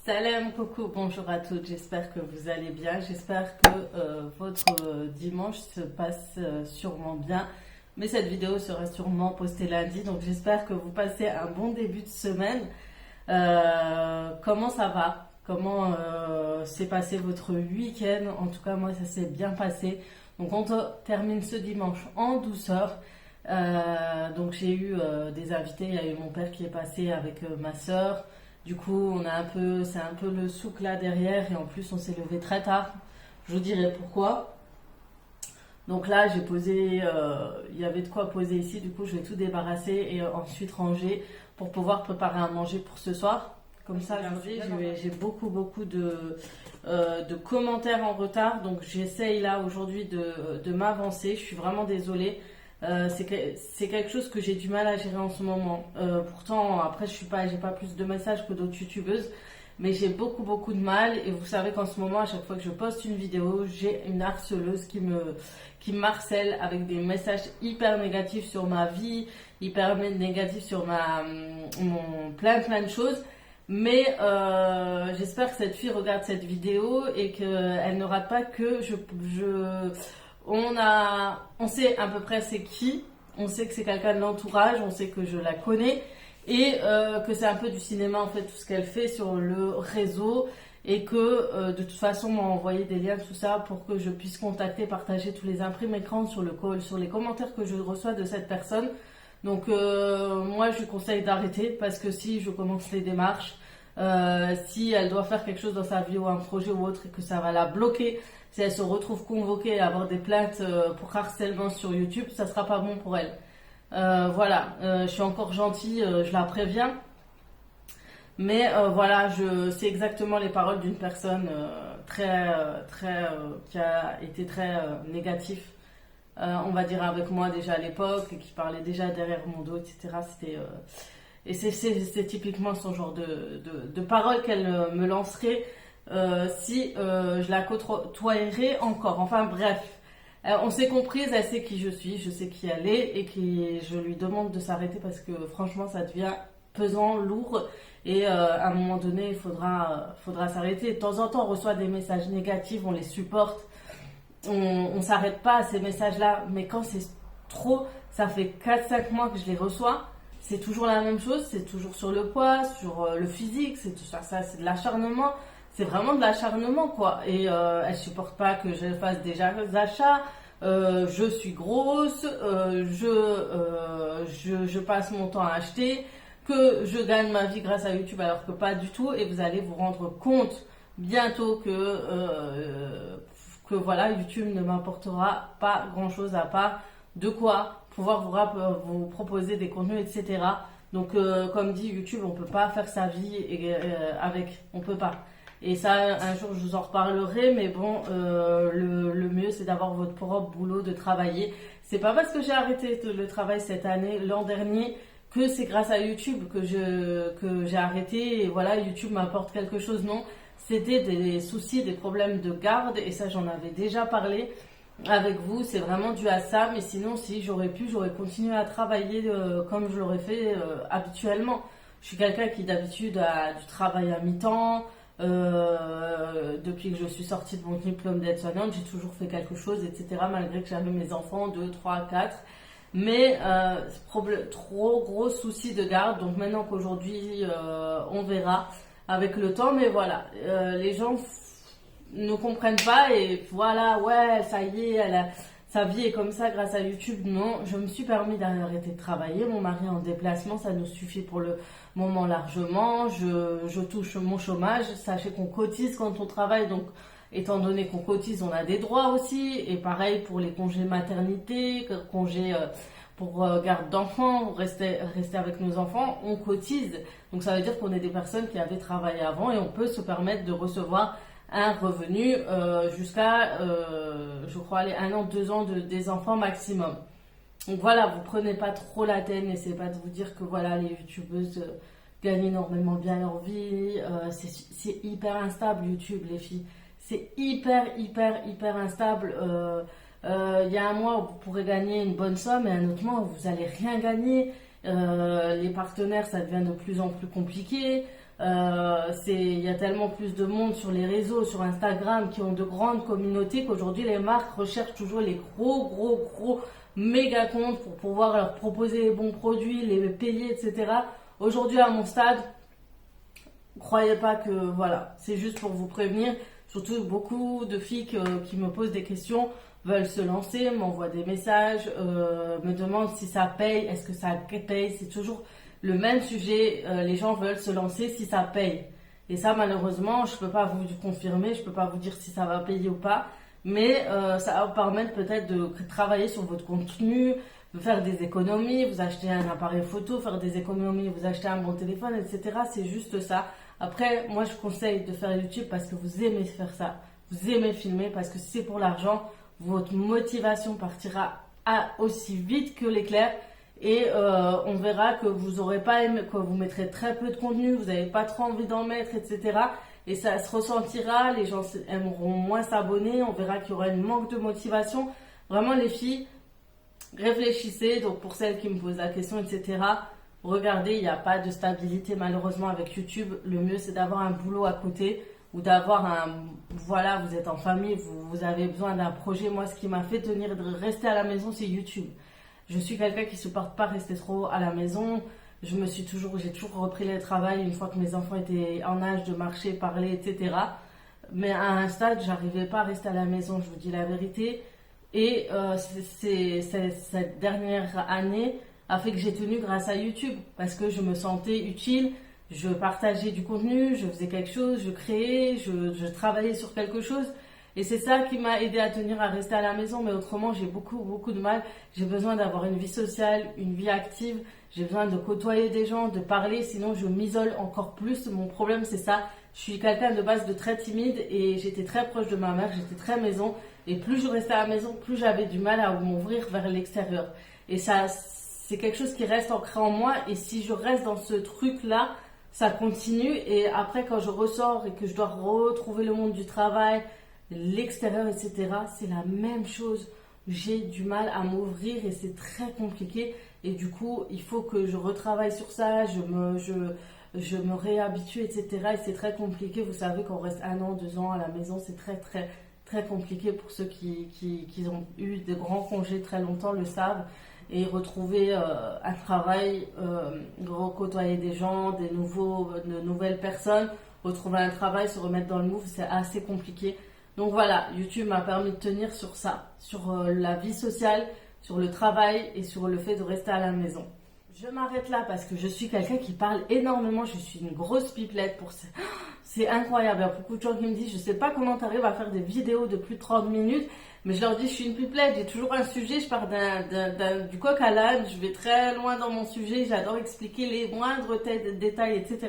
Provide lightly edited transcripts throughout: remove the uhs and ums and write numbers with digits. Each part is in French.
Salam, coucou, bonjour à toutes, j'espère que vous allez bien, j'espère que votre dimanche se passe sûrement bien, mais cette vidéo sera sûrement postée lundi, donc j'espère que vous passez un bon début de semaine. Comment ça va? Comment s'est passé votre week-end? En tout cas, moi, ça s'est bien passé. Donc, on termine ce dimanche en douceur. Donc, j'ai eu des invités. Il y a eu mon père qui est passé avec ma soeur. Du coup, c'est un peu le souk là derrière. Et en plus, on s'est levé très tard. Je vous dirai pourquoi. Donc là, j'ai posé, il y avait de quoi poser ici. Du coup, je vais tout débarrasser et ensuite ranger pour pouvoir préparer à manger pour ce soir. Comme ça, aujourd'hui, j'ai beaucoup de commentaires en retard. Donc, j'essaye là aujourd'hui de m'avancer. Je suis vraiment désolée. C'est quelque chose que j'ai du mal à gérer en ce moment. Pourtant, après, j'ai pas plus de messages que d'autres youtubeuses. Mais j'ai beaucoup de mal. Et vous savez qu'en ce moment, à chaque fois que je poste une vidéo, j'ai une harceleuse qui me harcèle avec des messages hyper négatifs sur ma vie, hyper négatifs sur plein de choses. Mais j'espère que cette fille regarde cette vidéo et qu'elle ne rate pas que on sait à peu près c'est qui, on sait que c'est quelqu'un de l'entourage, on sait que je la connais et que c'est un peu du cinéma en fait tout ce qu'elle fait sur le réseau et que de toute façon m'a envoyé des liens tout ça pour que je puisse contacter, partager tous les imprimes écrans sur les commentaires que je reçois de cette personne. Donc moi je lui conseille d'arrêter parce que si je commence les démarches, si elle doit faire quelque chose dans sa vie ou un projet ou autre et que ça va la bloquer, si elle se retrouve convoquée à avoir des plaintes pour harcèlement sur YouTube, ça sera pas bon pour elle. Voilà, je suis encore gentille, je la préviens. Mais voilà, c'est exactement les paroles d'une personne qui a été très négatif, on va dire avec moi déjà à l'époque, et qui parlait déjà derrière mon dos, etc. Et c'est typiquement son genre de paroles qu'elle me lancerait si je la côtoyerais encore. Enfin bref, on s'est comprise, elle sait qui je suis, je sais qui elle est, et je lui demande de s'arrêter parce que franchement ça devient pesant, lourd, et à un moment donné il faudra s'arrêter. De temps en temps on reçoit des messages négatifs, on les supporte, on s'arrête pas à ces messages là, mais quand c'est trop, ça fait 4-5 mois que je les reçois, c'est toujours la même chose, c'est toujours sur le poids, sur le physique, c'est tout ça, c'est de l'acharnement, c'est vraiment de l'acharnement quoi. Et elle supporte pas que je fasse des achats, je suis grosse, je passe mon temps à acheter, que je gagne ma vie grâce à YouTube alors que pas du tout. Et vous allez vous rendre compte bientôt que voilà, YouTube ne m'apportera pas grand chose à part de quoi pouvoir vous proposer des contenus, etc. Donc comme dit YouTube, on peut pas faire sa vie avec, on peut pas. Et ça, un jour, je vous en reparlerai, mais bon, le mieux, c'est d'avoir votre propre boulot, de travailler. C'est pas parce que j'ai arrêté le travail cette année, l'an dernier, que c'est grâce à YouTube que j'ai arrêté. Et voilà, YouTube m'apporte quelque chose, non. C'était des soucis, des problèmes de garde, et ça, j'en avais déjà parlé avec vous. C'est vraiment dû à ça, mais sinon, si j'aurais continué à travailler comme je l'aurais fait habituellement. Je suis quelqu'un qui d'habitude a du travail à mi-temps. Depuis que je suis sortie de mon diplôme d'aide-soignante, j'ai toujours fait quelque chose, etc. Malgré que j'avais mes enfants, 2, 3, 4. Mais trop gros soucis de garde. Donc maintenant qu'aujourd'hui, on verra avec le temps. Mais voilà, les gens ne comprennent pas et voilà, ouais, ça y est, sa vie est comme ça grâce à YouTube. Non, je me suis permis d'arrêter de travailler. Mon mari est en déplacement, ça nous suffit pour le moment largement. Je touche mon chômage. Sachez qu'on cotise quand on travaille, donc étant donné qu'on cotise, on a des droits aussi. Et pareil pour les congés maternité, congés pour garde d'enfants, rester avec nos enfants, on cotise. Donc ça veut dire qu'on est des personnes qui avaient travaillé avant et on peut se permettre de recevoir un revenu jusqu'à, je crois, 1 an, 2 ans des enfants maximum. Donc voilà, vous prenez pas trop la tête, n'essayez pas de vous dire que voilà, les youtubeuses gagnent énormément bien leur vie. C'est hyper instable YouTube, les filles. C'est hyper instable. Il y a un mois où vous pourrez gagner une bonne somme et un autre mois où vous n'allez rien gagner. Les partenaires, ça devient de plus en plus compliqué. Il y a tellement plus de monde sur les réseaux, sur Instagram, qui ont de grandes communautés qu'aujourd'hui les marques recherchent toujours les gros méga comptes pour pouvoir leur proposer les bons produits, les payer, etc. Aujourd'hui à mon stade, croyez pas que voilà, c'est juste pour vous prévenir. Surtout beaucoup de filles qui me posent des questions veulent se lancer, m'envoient des messages, me demandent si ça paye, est-ce que ça paye, c'est toujours le même sujet, les gens veulent se lancer si ça paye. Et ça malheureusement, je peux pas vous confirmer, je peux pas vous dire si ça va payer ou pas, mais ça va vous permettre peut-être de travailler sur votre contenu, de faire des économies, vous achetez un appareil photo, faire des économies, vous achetez un bon téléphone, etc. C'est juste ça. Après, moi je conseille de faire YouTube parce que vous aimez faire ça, vous aimez filmer, parce que si c'est pour l'argent, votre motivation partira aussi vite que l'éclair. Et on verra que vous aurez pas aimé, que vous mettrez très peu de contenu, vous n'avez pas trop envie d'en mettre, etc. Et ça se ressentira, les gens aimeront moins s'abonner, on verra qu'il y aura un manque de motivation. Vraiment les filles, réfléchissez. Donc pour celles qui me posent la question, etc. Regardez, il n'y a pas de stabilité malheureusement avec YouTube. Le mieux c'est d'avoir un boulot à côté ou d'avoir voilà, vous êtes en famille, vous avez besoin d'un projet. Moi ce qui m'a fait tenir de rester à la maison, c'est YouTube. Je suis quelqu'un qui ne supporte pas rester trop à la maison. J'ai toujours repris le travail une fois que mes enfants étaient en âge de marcher, parler, etc. Mais à un stade, j'arrivais pas à rester à la maison, je vous dis la vérité. Et cette dernière année a fait que j'ai tenu grâce à YouTube. Parce que je me sentais utile, je partageais du contenu, je faisais quelque chose, je créais, je travaillais sur quelque chose. Et c'est ça qui m'a aidé à tenir, à rester à la maison. Mais autrement, j'ai beaucoup de mal. J'ai besoin d'avoir une vie sociale, une vie active. J'ai besoin de côtoyer des gens, de parler. Sinon, je m'isole encore plus. Mon problème, c'est ça. Je suis quelqu'un de base de très timide et j'étais très proche de ma mère. J'étais très maison. Et plus je restais à la maison, plus j'avais du mal à m'ouvrir vers l'extérieur. Et ça, c'est quelque chose qui reste ancré en moi. Et si je reste dans ce truc-là, ça continue. Et après, quand je ressors et que je dois retrouver le monde du travail, l'extérieur, etc., c'est la même chose. J'ai du mal à m'ouvrir et c'est très compliqué. Et du coup, il faut que je retravaille sur ça, je me réhabitue, etc. Et c'est très compliqué. Vous savez qu'on reste 1 an, 2 ans à la maison, c'est très compliqué pour ceux qui ont eu de grands congés très longtemps, le savent. Et retrouver un travail, côtoyer des gens, de nouvelles personnes, retrouver un travail, se remettre dans le move, c'est assez compliqué. Donc voilà, YouTube m'a permis de tenir sur ça, sur la vie sociale, sur le travail et sur le fait de rester à la maison. Je m'arrête là parce que je suis quelqu'un qui parle énormément, je suis une grosse pipelette pour ça. C'est incroyable, il y a beaucoup de gens qui me disent, je sais pas comment tu arrives à faire des vidéos de plus de 30 minutes, mais je leur dis, je suis une pipelette, j'ai toujours un sujet, je pars du coq à l'âne, je vais très loin dans mon sujet, j'adore expliquer les moindres détails, etc.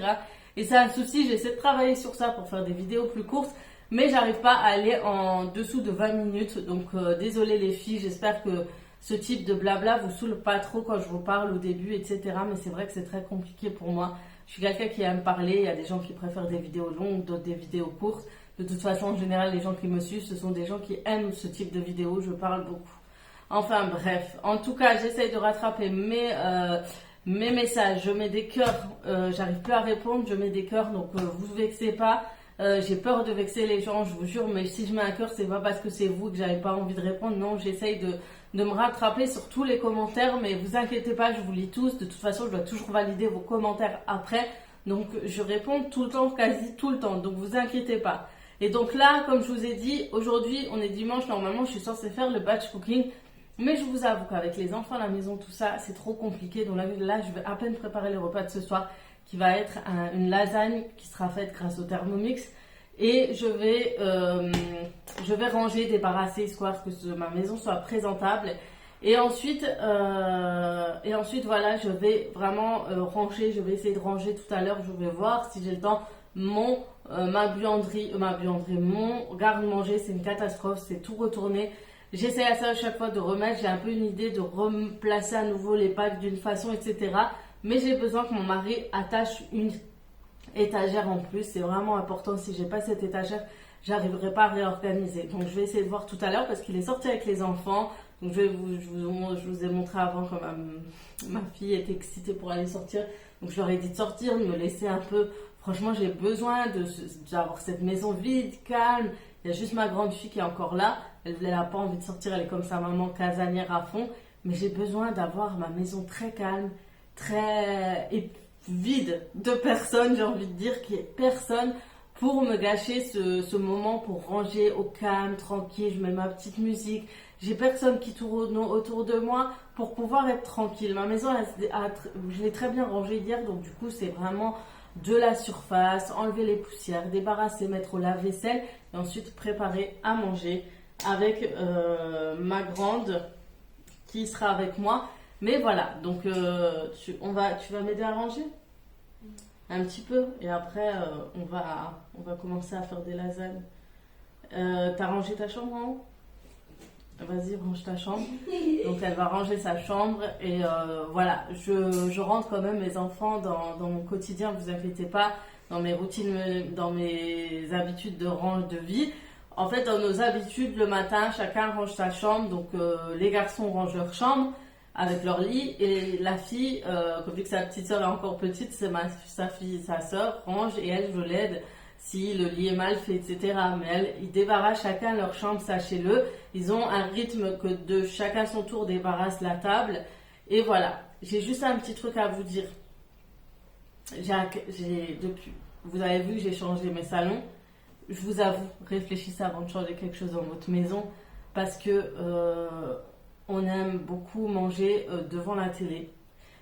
Et c'est un souci, j'essaie de travailler sur ça pour faire des vidéos plus courtes, mais j'arrive pas à aller en dessous de 20 minutes. Donc désolé les filles, j'espère que ce type de blabla vous saoule pas trop quand je vous parle au début, etc. Mais c'est vrai que c'est très compliqué pour moi. Je suis quelqu'un qui aime parler, il y a des gens qui préfèrent des vidéos longues, d'autres des vidéos courtes. De toute façon, en général, les gens qui me suivent, ce sont des gens qui aiment ce type de vidéos, je parle beaucoup. Enfin bref, en tout cas, j'essaye de rattraper mes messages, je mets des cœurs, j'arrive plus à répondre, je mets des cœurs, donc vous vexez pas. J'ai peur de vexer les gens, je vous jure, mais si je mets un cœur, c'est pas parce que c'est vous que j'avais pas envie de répondre. Non, j'essaye de me rattraper sur tous les commentaires, mais vous inquiétez pas, je vous lis tous. De toute façon, je dois toujours valider vos commentaires après. Donc, je réponds tout le temps, quasi tout le temps. Donc, vous inquiétez pas. Et donc là, comme je vous ai dit, aujourd'hui, on est dimanche. Normalement, je suis censée faire le batch cooking. Mais je vous avoue qu'avec les enfants à la maison, tout ça, c'est trop compliqué. Donc là, je vais à peine préparer le repas de ce soir, qui va être une lasagne qui sera faite grâce au Thermomix. Et je vais ranger, débarrasser, histoire que ma maison soit présentable. Et ensuite, voilà, je vais vraiment ranger. Je vais essayer de ranger tout à l'heure. Je vais voir si j'ai le temps. Mon garde-manger, c'est une catastrophe. C'est tout retourné. J'essaie à ça à chaque fois de remettre. J'ai un peu une idée de replacer à nouveau les packs d'une façon, etc. Mais j'ai besoin que mon mari attache une étagère en plus. C'est vraiment important. Si j'ai pas cette étagère, j'arriverai pas à réorganiser. Donc je vais essayer de voir tout à l'heure parce qu'il est sorti avec les enfants. Donc je vous ai montré avant quand ma fille était excitée pour aller sortir. Donc je leur ai dit de sortir, de me laisser un peu Franchement, j'ai besoin d'avoir cette maison vide, calme. Il y a juste ma grande fille qui est encore là. Elle n'a pas envie de sortir, elle est comme sa maman casanière à fond. Mais j'ai besoin d'avoir ma maison très calme, très vide de personne, j'ai envie de dire, qu'il n'y ait personne pour me gâcher ce moment, pour ranger au calme, tranquille. Je mets ma petite musique. J'ai personne qui tourne autour de moi pour pouvoir être tranquille. Ma maison, je l'ai très bien rangée hier, donc du coup, c'est vraiment de la surface, enlever les poussières, débarrasser, mettre au lave-vaisselle et ensuite préparer à manger avec ma grande qui sera avec moi. Mais voilà, donc tu vas m'aider à ranger un petit peu et après on va commencer à faire des lasagnes. T'as rangé ta chambre en haut? Vas-y, range ta chambre. Donc elle va ranger sa chambre et voilà, je rentre quand même mes enfants dans mon quotidien, vous inquiétez pas, dans mes routines, dans mes habitudes de vie. En fait, dans nos habitudes, le matin, chacun range sa chambre. Donc les garçons rangent leur chambre avec leur lit et la fille, vu que sa petite soeur est encore petite, c'est sa soeur range et elle, je l'aide si le lit est mal fait, etc. Mais ils débarrassent chacun leur chambre, sachez-le. Ils ont un rythme que de chacun son tour débarrasse la table. Et voilà, j'ai juste un petit truc à vous dire. Vous avez vu que j'ai changé mes salons. Je vous avoue, réfléchissez avant de changer quelque chose dans votre maison. Parce que on aime beaucoup manger devant la télé.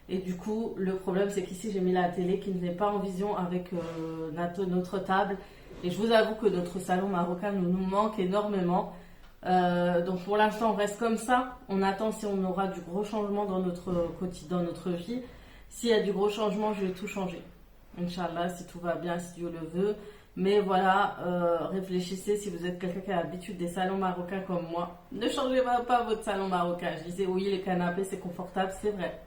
Et du coup, le problème, c'est qu'ici, j'ai mis la télé qui n'est pas en vision avec notre table. Et je vous avoue que notre salon marocain nous manque énormément. Donc, pour l'instant, on reste comme ça. On attend si on aura du gros changement dans notre quotidien, dans notre vie. S'il y a du gros changement, je vais tout changer. Inch'Allah, si tout va bien, si Dieu le veut. Mais voilà, réfléchissez si vous êtes quelqu'un qui a l'habitude des salons marocains comme moi. Ne changez pas votre salon marocain. Je disais, oui, les canapés, c'est confortable, c'est vrai.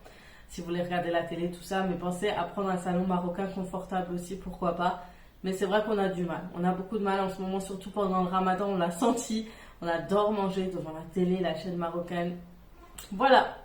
Si vous voulez regarder la télé, tout ça, mais pensez à prendre un salon marocain confortable aussi, pourquoi pas. Mais c'est vrai qu'on a du mal. On a beaucoup de mal en ce moment, surtout pendant le ramadan, on l'a senti. On adore manger devant la télé, la chaîne marocaine. Voilà.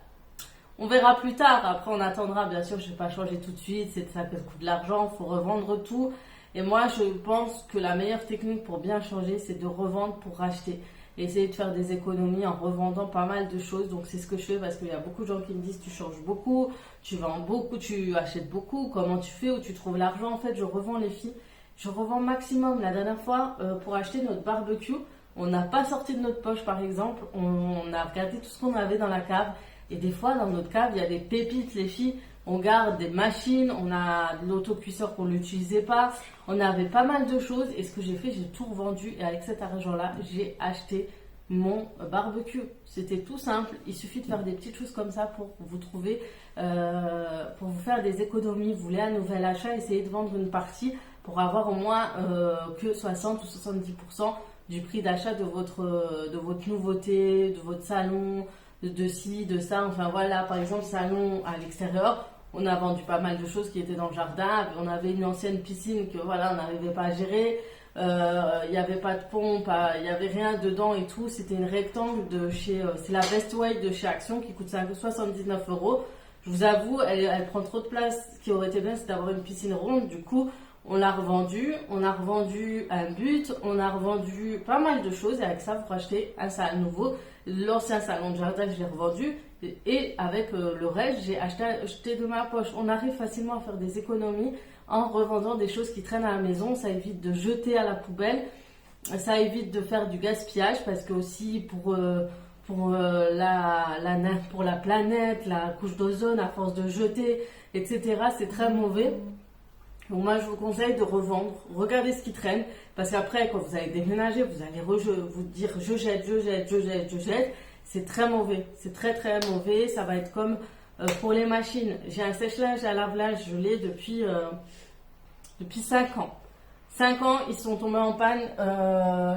On verra plus tard. Après, on attendra. Bien sûr, je ne vais pas changer tout de suite. Ça coûte de l'argent, il faut revendre tout. Et moi, je pense que la meilleure technique pour bien changer, c'est de revendre pour racheter. Et essayer de faire des économies en revendant pas mal de choses. Donc, c'est ce que je fais parce qu'il y a beaucoup de gens qui me disent tu changes beaucoup, tu vends beaucoup, tu achètes beaucoup. Comment tu fais, où tu trouves l'argent? En fait, je revends les filles. Je revends maximum. La dernière fois, pour acheter notre barbecue, on n'a pas sorti de notre poche, par exemple. On a regardé tout ce qu'on avait dans la cave. Et des fois, dans notre cave, il y a des pépites, les filles. On garde des machines, on a de l'autocuisseur qu'on n'utilisait pas. On avait pas mal de choses. Et ce que j'ai fait, j'ai tout revendu. Et avec cet argent-là, j'ai acheté mon barbecue. C'était tout simple. Il suffit de faire des petites choses comme ça pour vous trouver, pour vous faire des économies. Vous voulez un nouvel achat, essayez de vendre une partie pour avoir au moins que 60 ou 70% du prix d'achat de votre nouveauté, de votre salon, de ci, de ça. Enfin voilà, par exemple, salon à l'extérieur. On a vendu pas mal de choses qui étaient dans le jardin. On avait une ancienne piscine que voilà, on n'arrivait pas à gérer. Il n'y avait pas de pompe, il n'y avait rien dedans et tout. C'était une rectangle de chez, c'est la Best Way de chez Action qui coûte 79 €. Je vous avoue, elle prend trop de place. Ce qui aurait été bien, c'est d'avoir une piscine ronde. Du coup, on l'a revendue. On a revendu un but. On a revendu pas mal de choses. Et avec ça, vous rachetez un salon nouveau. L'ancien salon de jardin, je l'ai revendu. Et avec le reste, j'ai acheté de ma poche. On arrive facilement à faire des économies en revendant des choses qui traînent à la maison. Ça évite de jeter à la poubelle. Ça évite de faire du gaspillage parce que aussi pour la planète, la couche d'ozone, à force de jeter, etc., c'est très mauvais. Donc moi, je vous conseille de revendre. Regardez ce qui traîne. Parce qu'après, quand vous allez déménager, vous allez vous dire je jette. C'est très mauvais. C'est très très mauvais. Ça va être comme pour les machines. J'ai un sèche-linge à lave-linge. Je l'ai depuis 5 ans. 5 ans, ils sont tombés en panne.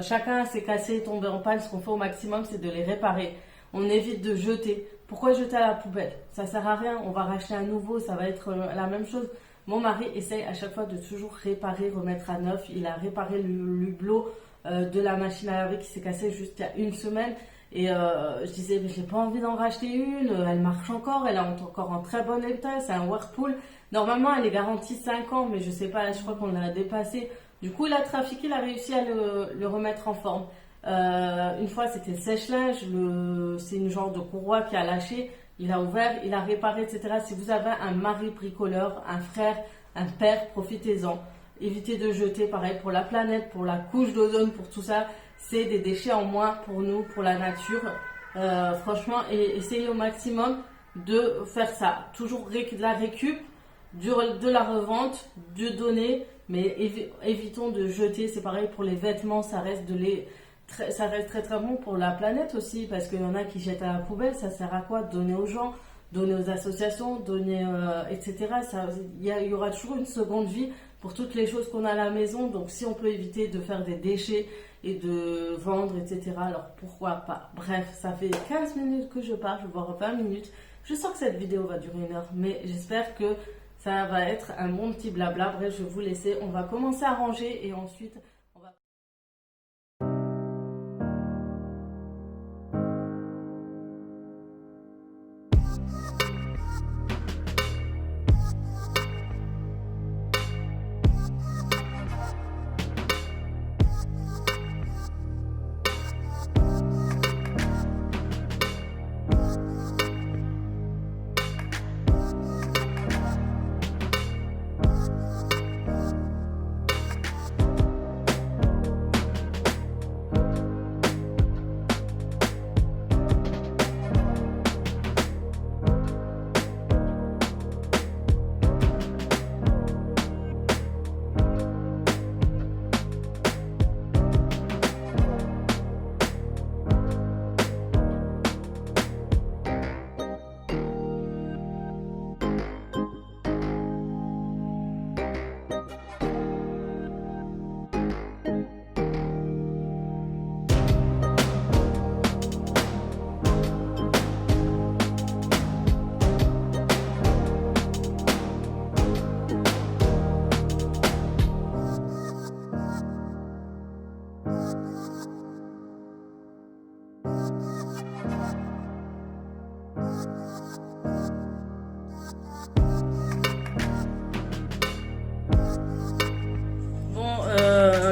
Chacun s'est cassé et tombé en panne. Ce qu'on fait au maximum, c'est de les réparer. On évite de jeter. Pourquoi jeter à la poubelle? Ça sert à rien. On va racheter un nouveau. Ça va être la même chose. Mon mari essaye à chaque fois de toujours réparer, remettre à neuf. Il a réparé le hublot de la machine à laver qui s'est cassé juste il y a une semaine. Et je disais, mais j'ai pas envie d'en racheter une, elle marche encore, elle est encore en très bon état, c'est un Whirlpool. Normalement, elle est garantie 5 ans, mais je sais pas, je crois qu'on l'a dépassé. Du coup, il a trafiqué, il a réussi à le remettre en forme. Une fois, c'était le sèche-linge, c'est une genre de courroie qui a lâché. Il a ouvert, il a réparé, etc. Si vous avez un mari bricoleur, un frère, un père, profitez-en. Évitez de jeter, pareil pour la planète, pour la couche d'ozone, pour tout ça. C'est des déchets en moins pour nous, pour la nature. Franchement, et essayez au maximum de faire ça. Toujours de la récup, de la revente, de donner, mais évitons de jeter. C'est pareil pour les vêtements, ça reste ça reste très très bon pour la planète aussi, parce qu'il y en a qui jettent à la poubelle. Ça sert à quoi? Donner aux gens, donner aux associations, donner, etc. Il y aura toujours une seconde vie pour toutes les choses qu'on a à la maison. Donc si on peut éviter de faire des déchets et de vendre, etc., alors pourquoi pas? Bref, ça fait 15 minutes que je parle, je vais voir 20 minutes. Je sens que cette vidéo va durer 1 heure, mais j'espère que ça va être un bon petit blabla. Bref, je vais vous laisser. On va commencer à ranger et ensuite...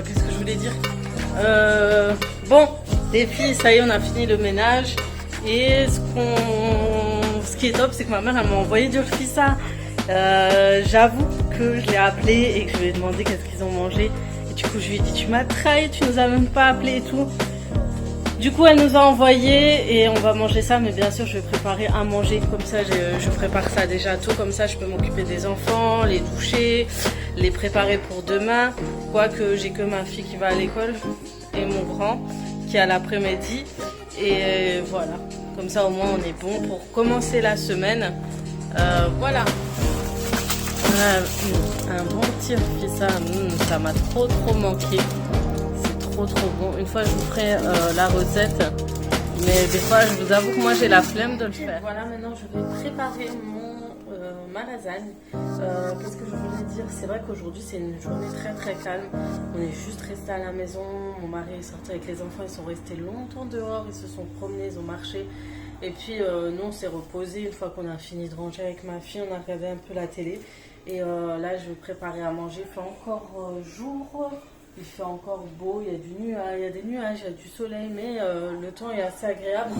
Qu'est-ce que je voulais dire? Bon, les filles, ça y est, on a fini le ménage. Et ce qui est top, c'est que ma mère, elle m'a envoyé du rfissa. J'avoue que je l'ai appelé et que je lui ai demandé qu'est-ce qu'ils ont mangé. Et du coup, je lui ai dit, tu m'as trahi, tu nous as même pas appelé et tout. Du coup, elle nous a envoyé et on va manger ça, mais bien sûr, je vais préparer à manger. Comme ça, je prépare ça déjà tôt, comme ça, je peux m'occuper des enfants, les doucher, les préparer pour demain. Quoique, j'ai que ma fille qui va à l'école et mon grand qui est à l'après-midi. Et voilà, comme ça, au moins, on est bon pour commencer la semaine. Voilà. Voilà, un bon petit rfissa, ça m'a trop manqué. Trop bon. Une fois je vous ferai la recette, mais des fois je vous avoue que moi j'ai la flemme de le faire. Voilà, maintenant je vais préparer ma lasagne. Qu'est-ce que je voulais dire? C'est vrai qu'aujourd'hui c'est une journée très calme. On est juste resté à la maison. Mon mari est sorti avec les enfants, ils sont restés longtemps dehors, ils se sont promenés, ils ont marché. Et puis nous on s'est reposé une fois qu'on a fini de ranger avec ma fille. On a regardé un peu la télé et là je vais préparer à manger. Il fait encore jour. Il fait encore beau, il y a des nuages, il y a du soleil, mais le temps est assez agréable.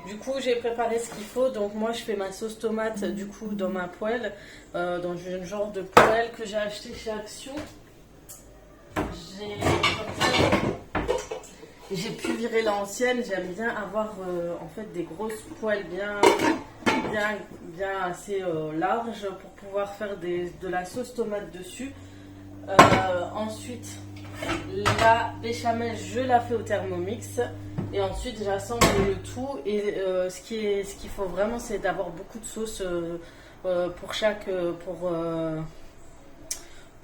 Du coup, j'ai préparé ce qu'il faut. Donc moi, je fais ma sauce tomate du coup dans ma poêle, dans une genre de poêle que j'ai acheté chez Action. J'ai pu virer l'ancienne. J'aime bien avoir en fait des grosses poêles bien assez larges pour pouvoir faire de la sauce tomate dessus. Ensuite, la béchamel, je la fais au Thermomix et ensuite j'assemble le tout. Et ce qu'il faut vraiment, c'est d'avoir beaucoup de sauce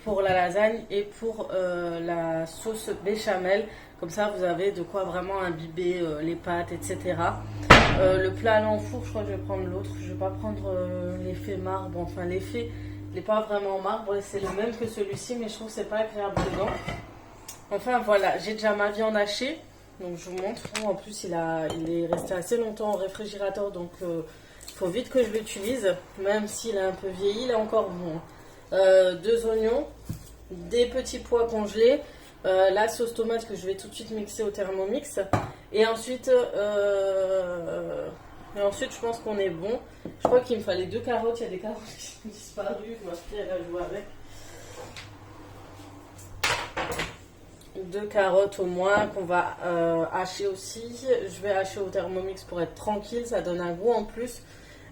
pour la lasagne et pour la sauce béchamel. Comme ça, vous avez de quoi vraiment imbiber les pâtes, etc. Le plat à l'enfour, je crois que je vais prendre l'autre. Je vais pas prendre l'effet marbre. Enfin, l'effet n'est pas vraiment marbre. C'est le même que celui-ci, mais je trouve que c'est pas agréable dedans. Enfin, voilà. J'ai déjà ma viande hachée. Donc je vous montre. En plus il est resté assez longtemps au réfrigérateur, donc il faut vite que je l'utilise. Même s'il a un peu vieilli, il est encore bon. 2 oignons, des petits pois congelés, la sauce tomate que je vais tout de suite mixer au Thermomix. Et ensuite je pense qu'on est bon. Je crois qu'il me fallait 2 carottes. Il y a des carottes qui sont disparues. Ma fille elle a joué avec. 2 carottes au moins qu'on va hacher aussi. Je vais hacher au Thermomix pour être tranquille. Ça donne un goût en plus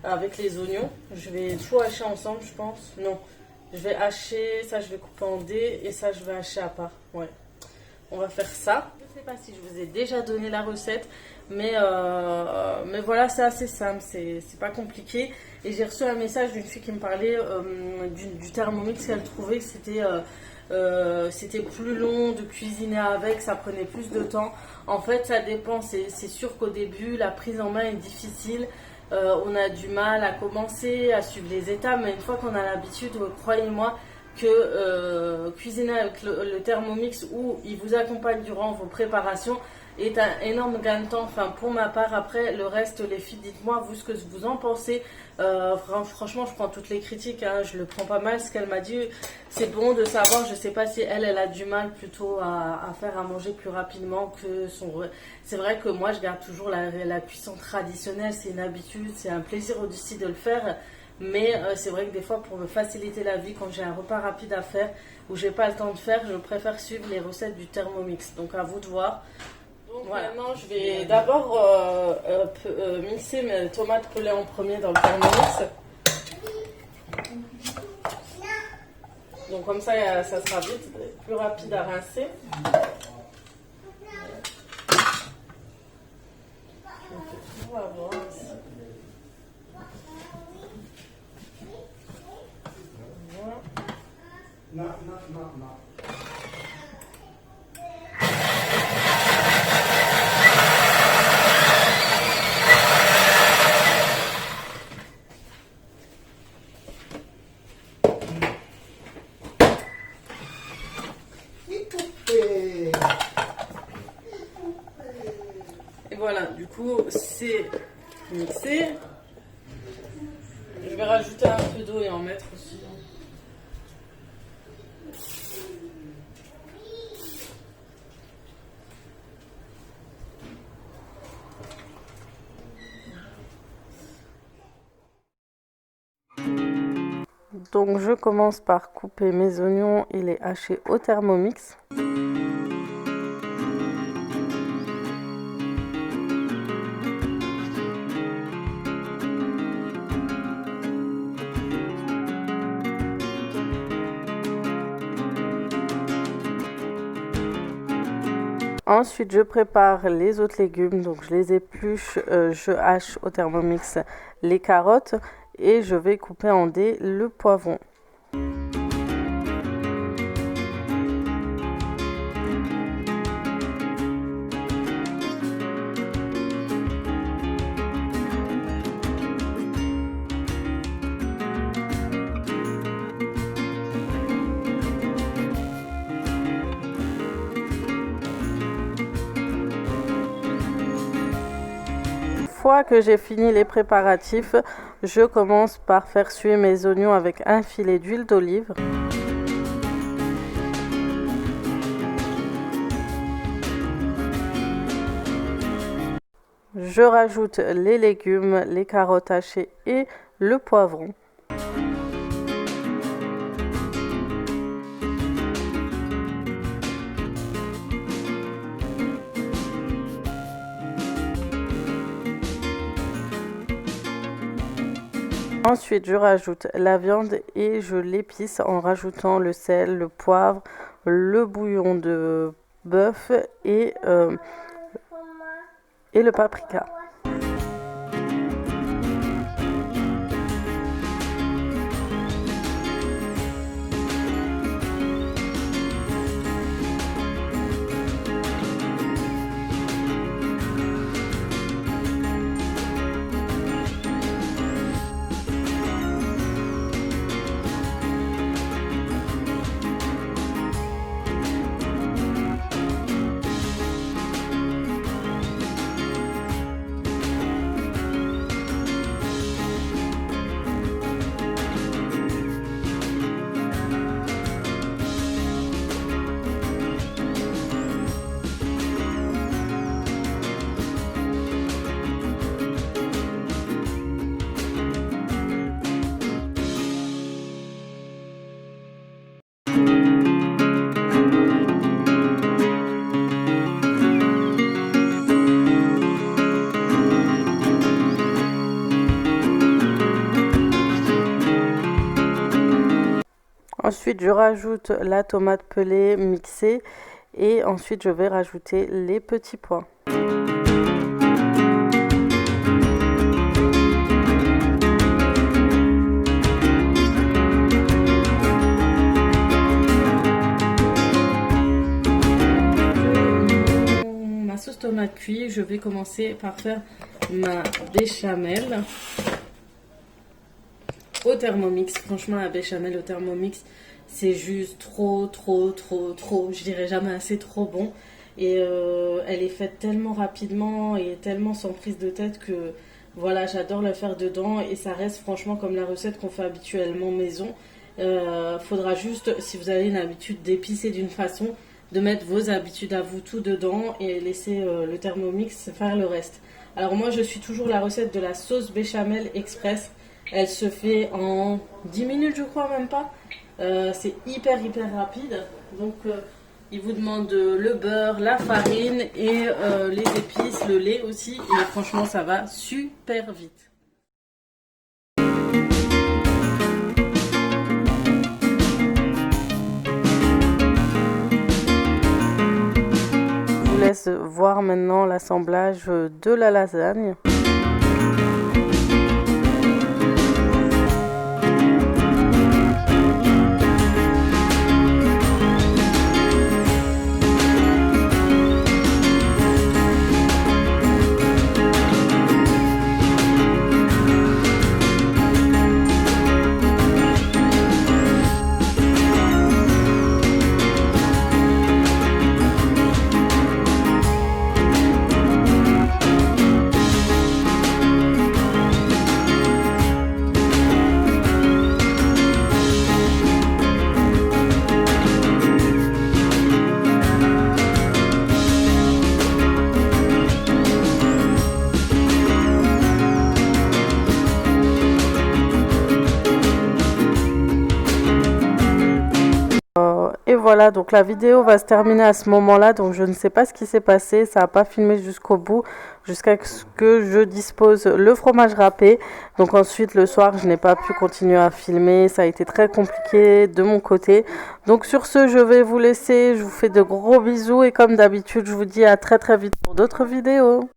avec les oignons. Je vais tout hacher ensemble, je pense. Non, je vais hacher. Ça, je vais couper en dés. Et ça, je vais hacher à part. Ouais. On va faire ça. Je ne sais pas si je vous ai déjà donné la recette. Mais voilà, c'est assez simple, c'est pas compliqué. Et j'ai reçu un message d'une fille qui me parlait du Thermomix qu'elle trouvait que c'était plus long de cuisiner avec, ça prenait plus de temps. En fait, ça dépend, c'est sûr qu'au début, la prise en main est difficile. On a du mal à commencer, à suivre les étapes, mais une fois qu'on a l'habitude, croyez-moi, que cuisiner avec le Thermomix où il vous accompagne durant vos préparations est un énorme gain de temps. Enfin, pour ma part, après le reste, les filles, dites-moi vous ce que vous en pensez. Franchement, je prends toutes les critiques, hein, je le prends pas mal. Ce qu'elle m'a dit, c'est bon de savoir. Je sais pas si elle a du mal plutôt à faire à manger plus rapidement que son. C'est vrai que moi, je garde toujours la cuisson traditionnelle. C'est une habitude, c'est un plaisir aussi de le faire. Mais c'est vrai que des fois, pour me faciliter la vie, quand j'ai un repas rapide à faire ou j'ai pas le temps de faire, je préfère suivre les recettes du Thermomix. Donc à vous de voir. Donc voilà. Maintenant, je vais d'abord mixer mes tomates pelées en premier dans le Thermomix. Donc comme ça, ça sera vite, plus rapide à rincer. On va voir ici. Non, non, non, non. Et voilà, du coup, c'est mixé. Je vais rajouter un peu d'eau et en mettre aussi. Donc je commence par couper mes oignons et les hacher au Thermomix. Ensuite, je prépare les autres légumes, donc je les épluche, je hache au Thermomix les carottes et je vais couper en dés le poivron. Une fois que j'ai fini les préparatifs, je commence par faire suer mes oignons avec un filet d'huile d'olive. Je rajoute les légumes, les carottes hachées et le poivron. Ensuite, je rajoute la viande et je l'épice en rajoutant le sel, le poivre, le bouillon de bœuf et le paprika. Ensuite, je rajoute la tomate pelée mixée et ensuite je vais rajouter les petits pois. Ma sauce tomate cuite, je vais commencer par faire ma béchamel au Thermomix. Franchement, la béchamel au Thermomix, c'est juste trop, je dirais jamais assez, trop bon. Et elle est faite tellement rapidement et tellement sans prise de tête que voilà, j'adore le faire dedans. Et ça reste franchement comme la recette qu'on fait habituellement maison. Faudra juste, si vous avez une habitude d'épicer d'une façon, de mettre vos habitudes à vous tout dedans et laisser le Thermomix faire le reste. Alors moi, je suis toujours la recette de la sauce béchamel express. Elle se fait en 10 minutes, je crois, même pas. C'est hyper rapide. Donc, il vous demande le beurre, la farine et les épices, le lait aussi. Et franchement, ça va super vite. Je vous laisse voir maintenant l'assemblage de la lasagne. Et voilà, donc la vidéo va se terminer à ce moment-là, donc je ne sais pas ce qui s'est passé, ça n'a pas filmé jusqu'au bout, jusqu'à ce que je dispose le fromage râpé. Donc ensuite, le soir, je n'ai pas pu continuer à filmer, ça a été très compliqué de mon côté. Donc sur ce, je vais vous laisser, je vous fais de gros bisous et comme d'habitude, je vous dis à très vite pour d'autres vidéos.